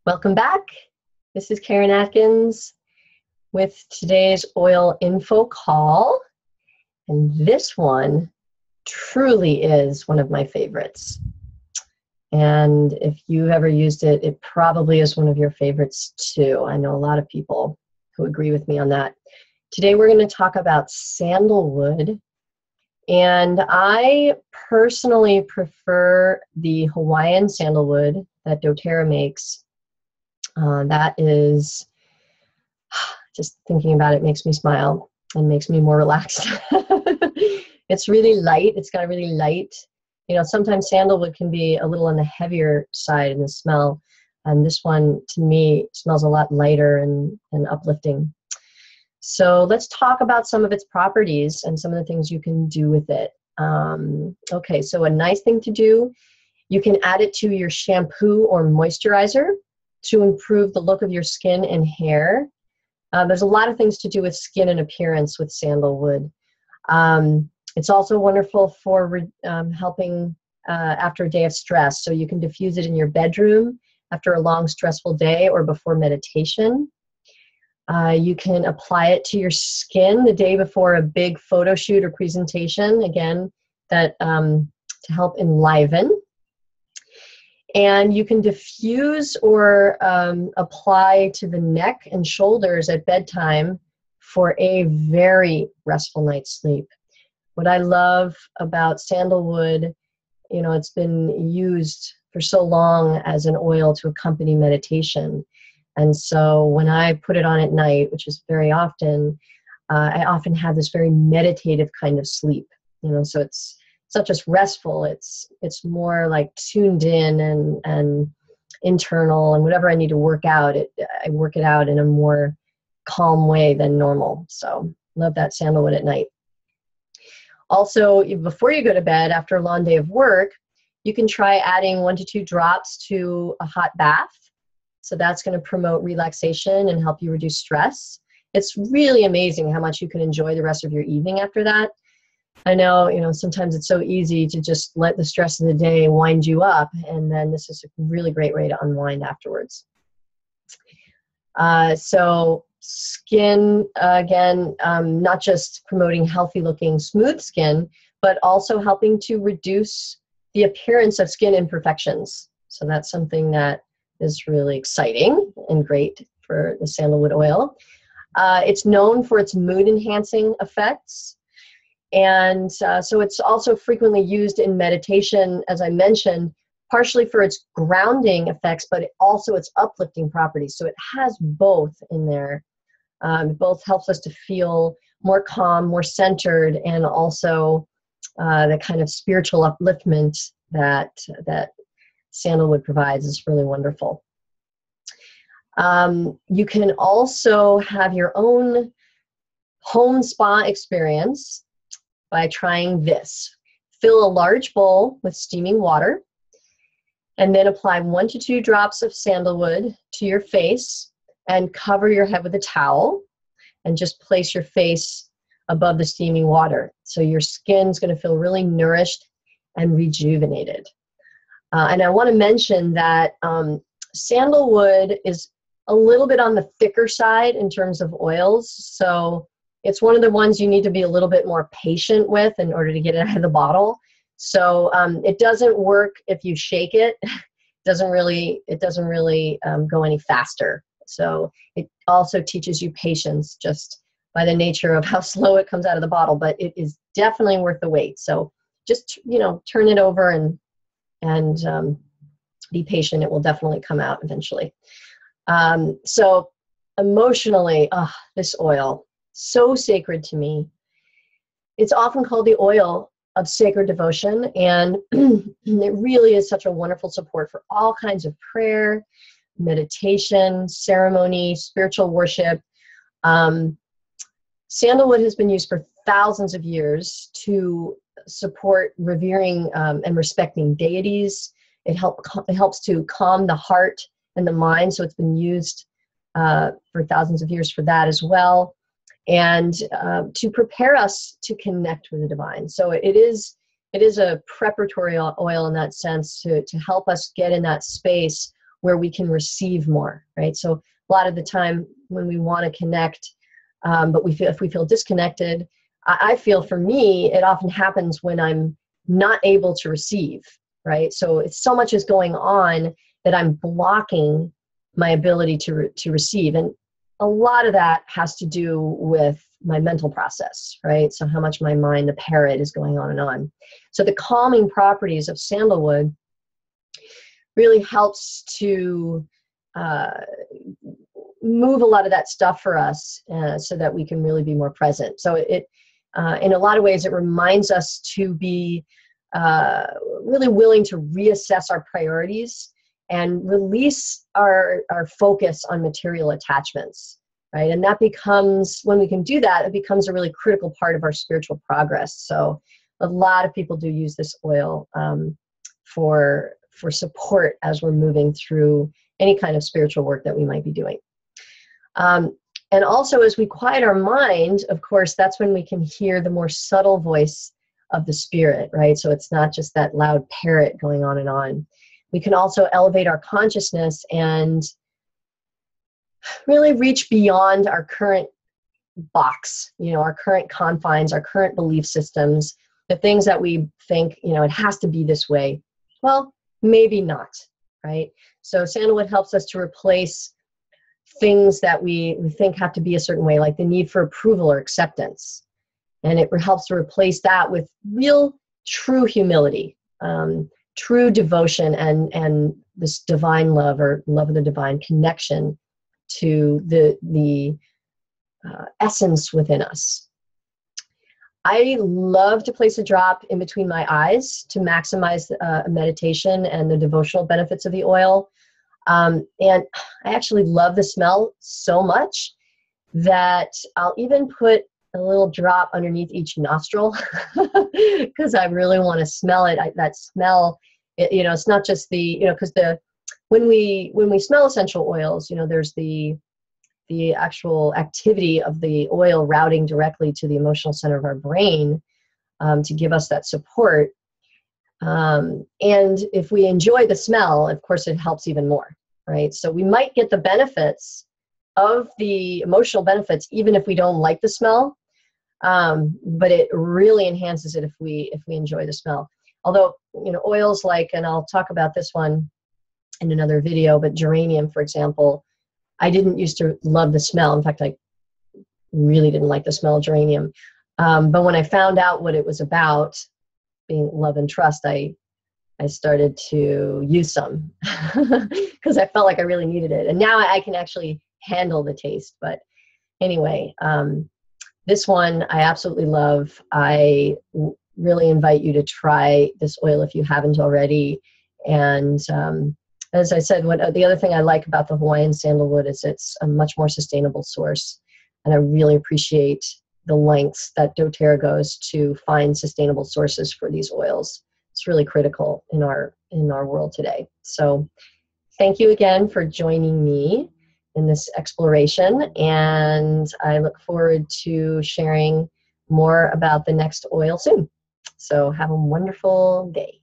Welcome back. This is Karen Atkins with today's oil info call. And this one truly is one of my favorites. And if you've ever used it, it probably is one of your favorites too. I know a lot of people who agree with me on that. Today we're going to talk about sandalwood. And I personally prefer the Hawaiian sandalwood that doTERRA makes. That is, just thinking about it makes me smile and makes me more relaxed. It's really light. It's got a really light, sometimes sandalwood can be a little on the heavier side in the smell. And this one, to me, smells a lot lighter and uplifting. So let's talk about some of its properties and some of the things you can do with it. Okay, so a nice thing to do, you can add it to your shampoo or moisturizer to improve the look of your skin and hair. There's a lot of things to do with skin and appearance with sandalwood. It's also wonderful for helping after a day of stress. So you can diffuse it in your bedroom after a long, stressful day or before meditation. You can apply it to your skin the day before a big photo shoot or presentation, again, that to help enliven. And you can diffuse or apply to the neck and shoulders at bedtime for a very restful night's sleep. What I love about sandalwood, it's been used for so long as an oil to accompany meditation. And so when I put it on at night, which is very often, I often have this very meditative kind of sleep. So it's not just restful, it's more like tuned in and internal, and whatever I need to work out, I work it out in a more calm way than normal. So love that sandalwood at night. Also, before you go to bed after a long day of work, you can try adding 1 to 2 drops to a hot bath. So that's going to promote relaxation and help you reduce stress. It's really amazing how much you can enjoy the rest of your evening after that. I know, sometimes it's so easy to just let the stress of the day wind you up, and then this is a really great way to unwind afterwards. So skin, again, not just promoting healthy looking smooth skin, but also helping to reduce the appearance of skin imperfections. So that's something that is really exciting and great for the sandalwood oil. It's known for its mood enhancing effects. And so it's also frequently used in meditation, as I mentioned, partially for its grounding effects, but also its uplifting properties. So it has both in there. Both helps us to feel more calm, more centered, and also the kind of spiritual upliftment that sandalwood provides is really wonderful. You can also have your own home spa experience by trying this. Fill a large bowl with steaming water and then apply 1 to 2 drops of sandalwood to your face and cover your head with a towel and just place your face above the steaming water. So your skin's going to feel really nourished and rejuvenated. And I want to mention that sandalwood is a little bit on the thicker side in terms of oils. So it's one of the ones you need to be a little bit more patient with in order to get it out of the bottle. So it doesn't work if you shake it. It doesn't really go any faster. So it also teaches you patience just by the nature of how slow it comes out of the bottle, but it is definitely worth the wait. So just, turn it over and be patient. It will definitely come out eventually. So emotionally, this oil, so sacred to me. It's often called the oil of sacred devotion, and it really is such a wonderful support for all kinds of prayer, meditation, ceremony, spiritual worship. Sandalwood has been used for thousands of years to support revering and respecting deities. It helps to calm the heart and the mind, so it's been used for thousands of years for that as well, and to prepare us to connect with the divine. So it is a preparatory oil in that sense to help us get in that space where we can receive more, right? So a lot of the time when we want to connect, but if we feel disconnected, I feel for me, it often happens when I'm not able to receive, right? So it's so much is going on that I'm blocking my ability to receive. And a lot of that has to do with my mental process, right? So how much my mind, the parrot, is going on and on. So the calming properties of sandalwood really helps to move a lot of that stuff for us so that we can really be more present. So it in a lot of ways, it reminds us to be really willing to reassess our priorities and release our focus on material attachments, right? And that becomes, when we can do that, it becomes a really critical part of our spiritual progress. So a lot of people do use this oil for support as we're moving through any kind of spiritual work that we might be doing. And also, as we quiet our mind, of course, that's when we can hear the more subtle voice of the spirit, right? So it's not just that loud parrot going on and on. We can also elevate our consciousness and really reach beyond our current box, our current confines, our current belief systems, the things that we think, it has to be this way. Well, maybe not, right? So sandalwood helps us to replace things that we think have to be a certain way, like the need for approval or acceptance. And it helps to replace that with real, true humility, true devotion, and this divine love, or love of the divine connection to the essence within us. I love to place a drop in between my eyes to maximize meditation and the devotional benefits of the oil. And I actually love the smell so much that I'll even put a little drop underneath each nostril because I really want to smell it. That smell, it's not just because when we smell essential oils, there's the actual activity of the oil routing directly to the emotional center of our brain to give us that support. And if we enjoy the smell, of course, it helps even more, right? So we might get the benefits of the emotional benefits, even if we don't like the smell, but it really enhances it if we enjoy the smell. Although, oils like, and I'll talk about this one in another video, but geranium, for example, I didn't used to love the smell. In fact, I really didn't like the smell of geranium. But when I found out what it was about, being love and trust, I started to use some because I felt like I really needed it. And now I can actually handle the taste. But anyway, this one I absolutely love. I really invite you to try this oil if you haven't already. And as I said, the other thing I like about the Hawaiian sandalwood is it's a much more sustainable source. And I really appreciate the lengths that doTERRA goes to find sustainable sources for these oils. It's really critical in our world today. So thank you again for joining me in this exploration. And I look forward to sharing more about the next oil soon. So have a wonderful day.